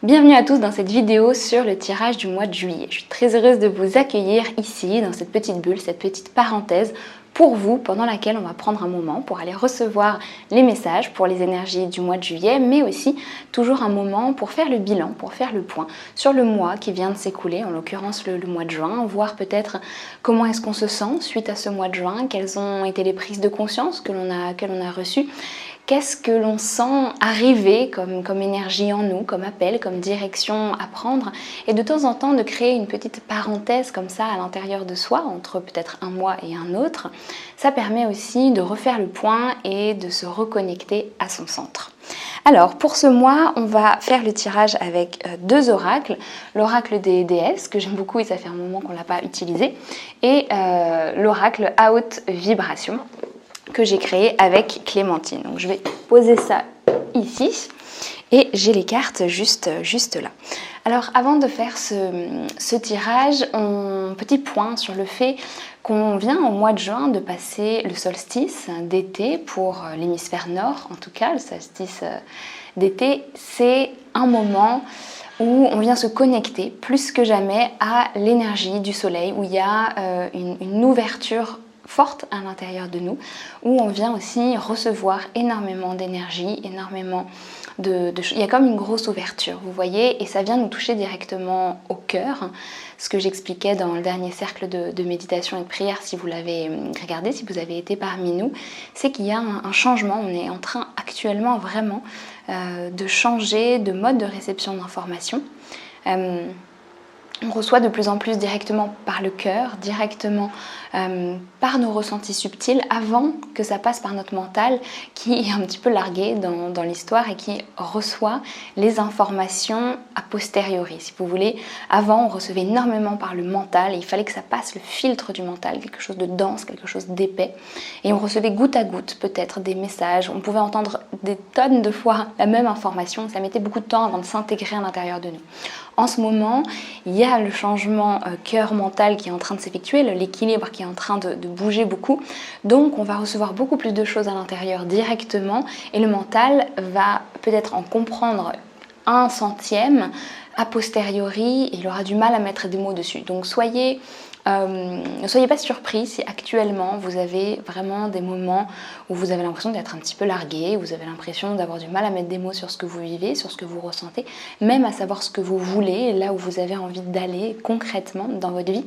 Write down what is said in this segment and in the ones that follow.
Bienvenue à tous dans cette vidéo sur le tirage du mois de juillet. Je suis très heureuse de vous accueillir ici dans cette petite bulle, cette petite parenthèse pour vous pendant laquelle on va prendre un moment pour aller recevoir les messages pour les énergies du mois de juillet, mais aussi toujours un moment pour faire le bilan, pour faire le point sur le mois qui vient de s'écouler, en l'occurrence le mois de juin, voir peut-être comment est-ce qu'on se sent suite à ce mois de juin, quelles ont été les prises de conscience que l'on a reçues. Qu'est-ce que l'on sent arriver comme énergie en nous, comme appel, comme direction à prendre, et de temps en temps de créer une petite parenthèse comme ça à l'intérieur de soi, entre peut-être un mois et un autre. Ça permet aussi de refaire le point et de se reconnecter à son centre. Alors pour ce mois, on va faire le tirage avec deux oracles, l'oracle des déesses, que j'aime beaucoup et ça fait un moment qu'on ne l'a pas utilisé, et l'oracle à haute vibration, que j'ai créé avec Clémentine. Donc je vais poser ça ici et j'ai les cartes juste là. Alors avant de faire ce tirage, petit point sur le fait qu'on vient au mois de juin de passer le solstice d'été pour l'hémisphère nord, en tout cas le solstice d'été, c'est un moment où on vient se connecter plus que jamais à l'énergie du soleil, où il y a une ouverture forte à l'intérieur de nous, où on vient aussi recevoir énormément d'énergie, énormément il y a comme une grosse ouverture, vous voyez, et ça vient nous toucher directement au cœur. Ce que j'expliquais dans le dernier cercle de méditation et de prière, si vous l'avez regardé, si vous avez été parmi nous, c'est qu'il y a un changement. On est en train actuellement vraiment de changer de mode de réception d'informations. On reçoit de plus en plus directement par le cœur, directement par nos ressentis subtils, avant que ça passe par notre mental qui est un petit peu largué dans l'histoire et qui reçoit les informations a posteriori. Si vous voulez, avant on recevait énormément par le mental et il fallait que ça passe le filtre du mental, quelque chose de dense, quelque chose d'épais. Et on recevait goutte à goutte peut-être des messages, on pouvait entendre des tonnes de fois la même information, ça mettait beaucoup de temps avant de s'intégrer à l'intérieur de nous. En ce moment, il y a le changement cœur-mental qui est en train de s'effectuer, l'équilibre qui est en train de bouger beaucoup. Donc, on va recevoir beaucoup plus de choses à l'intérieur directement et le mental va peut-être en comprendre 1/100 a posteriori et il aura du mal à mettre des mots dessus. Donc, ne soyez pas surpris si actuellement vous avez vraiment des moments où vous avez l'impression d'être un petit peu largué, vous avez l'impression d'avoir du mal à mettre des mots sur ce que vous vivez, sur ce que vous ressentez, même à savoir ce que vous voulez, là où vous avez envie d'aller concrètement dans votre vie.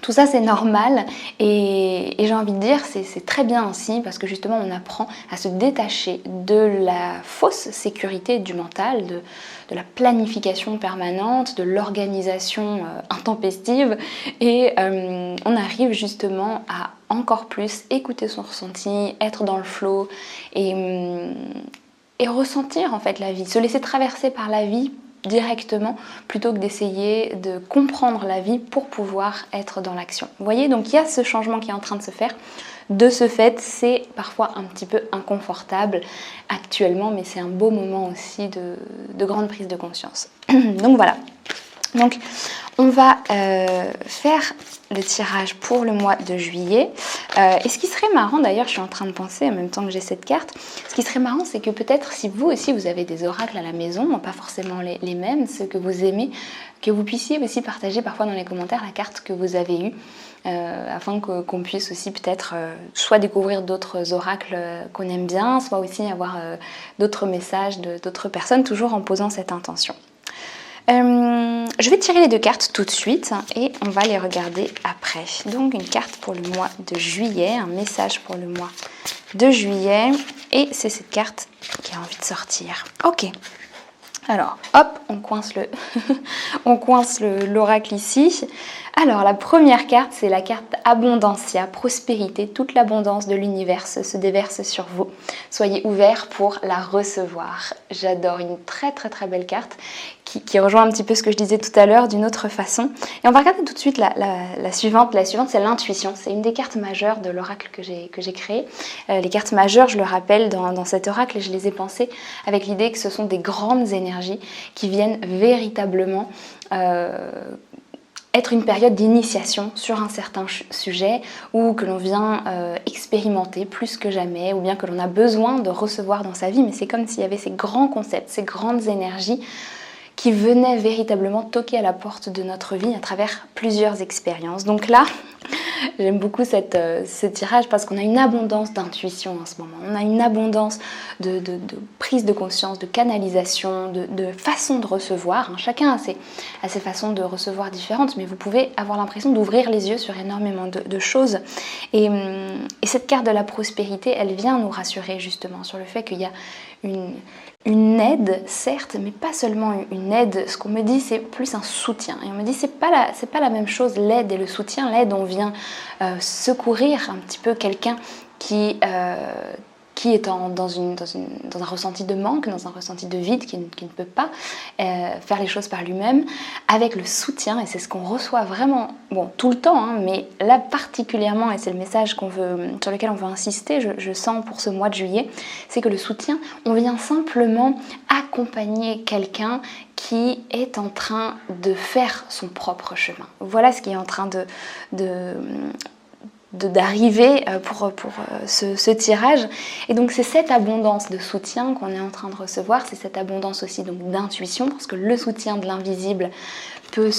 Tout ça c'est normal et j'ai envie de dire c'est très bien aussi parce que justement on apprend à se détacher de la fausse sécurité du mental, de la planification permanente, de l'organisation intempestive et on arrive justement à encore plus écouter son ressenti, être dans le flow et ressentir en fait la vie, se laisser traverser par la vie directement plutôt que d'essayer de comprendre la vie pour pouvoir être dans l'action. Vous voyez, donc il y a ce changement qui est en train de se faire. De ce fait, c'est parfois un petit peu inconfortable actuellement, mais c'est un beau moment aussi de grande prise de conscience. Donc voilà. Donc on va faire le tirage pour le mois de juillet. Et ce qui serait marrant, d'ailleurs, je suis en train de penser en même temps que j'ai cette carte, ce qui serait marrant, c'est que peut-être si vous aussi vous avez des oracles à la maison, pas forcément les mêmes, ceux que vous aimez, que vous puissiez aussi partager parfois dans les commentaires la carte que vous avez eue, afin qu'on puisse aussi peut-être soit découvrir d'autres oracles qu'on aime bien, soit aussi avoir d'autres messages d'autres personnes, toujours en posant cette intention. Je vais tirer les deux cartes tout de suite et on va les regarder après. Donc une carte pour le mois de juillet, un message pour le mois de juillet et c'est cette carte qui a envie de sortir. Ok, alors hop, on coince l'oracle ici. Alors la première carte, c'est la carte Abondancia, prospérité, toute l'abondance de l'univers se déverse sur vous. Soyez ouverts pour la recevoir. J'adore, une très très très belle carte qui rejoint un petit peu ce que je disais tout à l'heure d'une autre façon. Et on va regarder tout de suite la suivante. La suivante, c'est l'intuition. C'est une des cartes majeures de l'oracle que j'ai créé. Les cartes majeures, je le rappelle, dans cet oracle, je les ai pensées avec l'idée que ce sont des grandes énergies qui viennent véritablement être une période d'initiation sur un certain sujet ou que l'on vient expérimenter plus que jamais ou bien que l'on a besoin de recevoir dans sa vie. Mais c'est comme s'il y avait ces grands concepts, ces grandes énergies qui venaient véritablement toquer à la porte de notre vie à travers plusieurs expériences. Donc là, j'aime beaucoup ce tirage parce qu'on a une abondance d'intuition en ce moment. On a une abondance de prise de conscience, de canalisation, de façon de recevoir. Chacun a ses façons de recevoir différentes, mais vous pouvez avoir l'impression d'ouvrir les yeux sur énormément de choses. Et cette carte de la prospérité, elle vient nous rassurer justement sur le fait qu'il y a une aide, certes, mais pas seulement une aide. Ce qu'on me dit, c'est plus un soutien. Et on me dit, c'est pas la même chose, l'aide et le soutien. L'aide, on vient secourir un petit peu quelqu'un qui est dans un ressenti de manque, dans un ressenti de vide, qui ne peut pas faire les choses par lui-même, avec le soutien, et c'est ce qu'on reçoit vraiment, bon, tout le temps, hein, mais là particulièrement, et c'est le message sur lequel on veut insister, je sens pour ce mois de juillet, c'est que le soutien, on vient simplement accompagner quelqu'un qui est en train de faire son propre chemin. Voilà ce qui est en train d'arriver pour ce tirage. Et donc c'est cette abondance de soutien qu'on est en train de recevoir, c'est cette abondance aussi donc d'intuition, parce que le soutien de l'invisible peut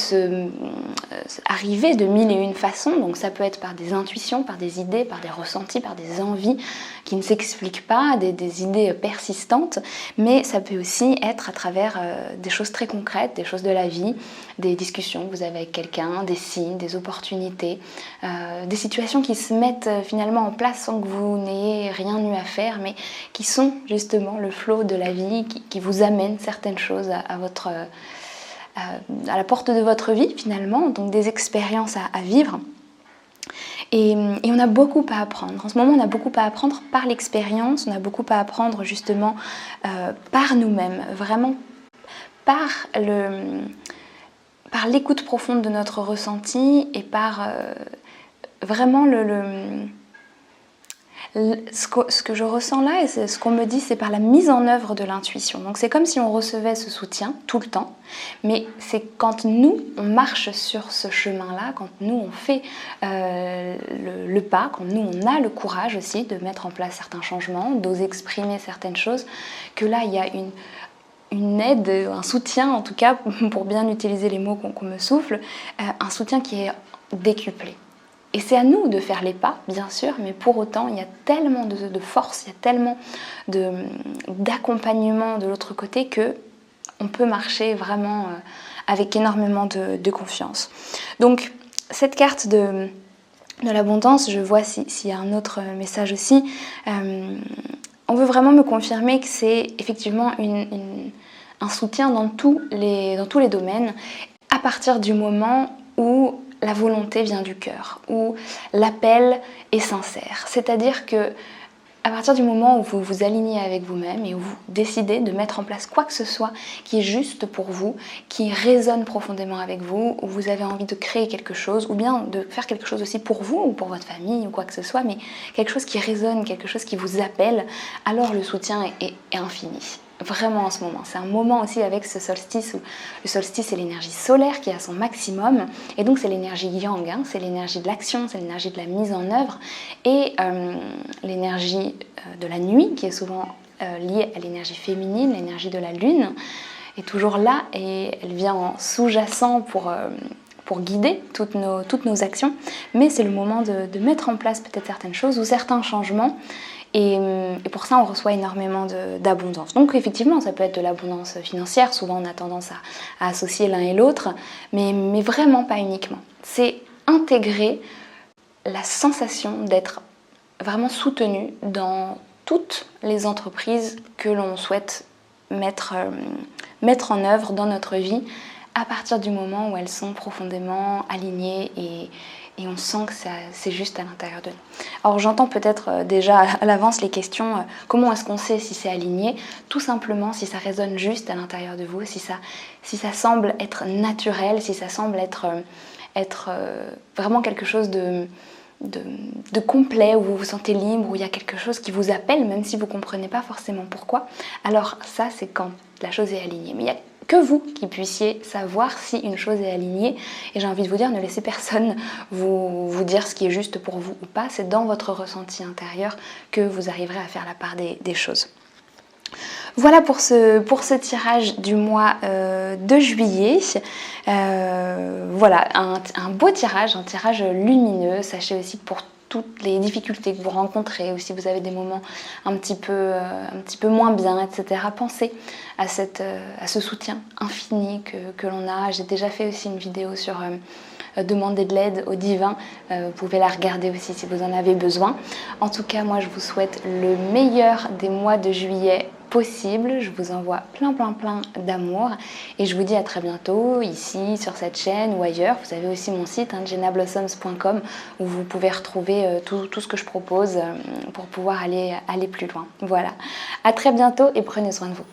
arriver de mille et une façons. Donc ça peut être par des intuitions, par des idées, par des ressentis, par des envies qui ne s'expliquent pas, des idées persistantes, mais ça peut aussi être à travers des choses très concrètes, des choses de la vie, des discussions que vous avez avec quelqu'un, des signes, des opportunités, des situations qui se mettent finalement en place sans que vous n'ayez rien eu à faire, mais qui sont justement le flot de la vie, qui vous amènent certaines choses à la porte de votre vie finalement, donc des expériences à vivre. Et on a beaucoup à apprendre. En ce moment, on a beaucoup à apprendre par l'expérience, on a beaucoup à apprendre justement par nous-mêmes, vraiment par l'écoute profonde de notre ressenti et par vraiment ce que je ressens là et ce qu'on me dit, c'est par la mise en œuvre de l'intuition. Donc c'est comme si on recevait ce soutien tout le temps, mais c'est quand nous, on marche sur ce chemin-là, quand nous, on fait le pas, quand nous, on a le courage aussi de mettre en place certains changements, d'oser exprimer certaines choses, que là, il y a une aide, un soutien en tout cas, pour bien utiliser les mots qu'on me souffle, un soutien qui est décuplé. Et c'est à nous de faire les pas, bien sûr, mais pour autant, il y a tellement de force, il y a tellement d'accompagnement de l'autre côté que on peut marcher vraiment avec énormément de confiance. Donc, cette carte de l'abondance, je vois s'il y a un autre message aussi. On veut vraiment me confirmer que c'est effectivement un soutien dans tous les domaines, à partir du moment où la volonté vient du cœur, où l'appel est sincère. C'est-à-dire que à partir du moment où vous vous alignez avec vous-même et où vous décidez de mettre en place quoi que ce soit qui est juste pour vous, qui résonne profondément avec vous, où vous avez envie de créer quelque chose, ou bien de faire quelque chose aussi pour vous ou pour votre famille ou quoi que ce soit, mais quelque chose qui résonne, quelque chose qui vous appelle, alors le soutien est infini. Vraiment en ce moment. C'est un moment aussi avec ce solstice où le solstice c'est l'énergie solaire qui est à son maximum et donc c'est l'énergie yang, hein, c'est l'énergie de l'action, c'est l'énergie de la mise en œuvre et l'énergie de la nuit qui est souvent liée à l'énergie féminine, l'énergie de la lune est toujours là et elle vient en sous-jacent pour guider toutes nos actions, mais c'est le moment de mettre en place peut-être certaines choses ou certains changements. Et pour ça, on reçoit énormément d'abondance. Donc effectivement, ça peut être de l'abondance financière. Souvent, on a tendance à associer l'un et l'autre, mais vraiment pas uniquement. C'est intégrer la sensation d'être vraiment soutenu dans toutes les entreprises que l'on souhaite mettre en œuvre dans notre vie à partir du moment où elles sont profondément alignées et on sent que c'est juste à l'intérieur de nous. Alors j'entends peut-être déjà à l'avance les questions, comment est-ce qu'on sait si c'est aligné? Tout simplement si ça résonne juste à l'intérieur de vous, si ça semble être naturel, si ça semble être vraiment quelque chose de complet, où vous vous sentez libre, où il y a quelque chose qui vous appelle, même si vous ne comprenez pas forcément pourquoi. Alors ça, c'est quand la chose est alignée. Mais il y a que vous qui puissiez savoir si une chose est alignée. Et j'ai envie de vous dire, ne laissez personne vous dire ce qui est juste pour vous ou pas. C'est dans votre ressenti intérieur que vous arriverez à faire la part des choses. Voilà pour ce tirage du mois de juillet. Voilà, un beau tirage, un tirage lumineux. Sachez aussi que pour toutes les difficultés que vous rencontrez ou si vous avez des moments un petit peu moins bien, etc. Pensez à ce soutien infini que l'on a. J'ai déjà fait aussi une vidéo sur demander de l'aide au divin. Vous pouvez la regarder aussi si vous en avez besoin. En tout cas, moi je vous souhaite le meilleur des mois de juillet possible. Je vous envoie plein d'amour et je vous dis à très bientôt ici sur cette chaîne ou ailleurs. Vous avez aussi mon site jennablossoms.com où vous pouvez retrouver tout ce que je propose pour pouvoir aller plus loin. Voilà, à très bientôt et prenez soin de vous.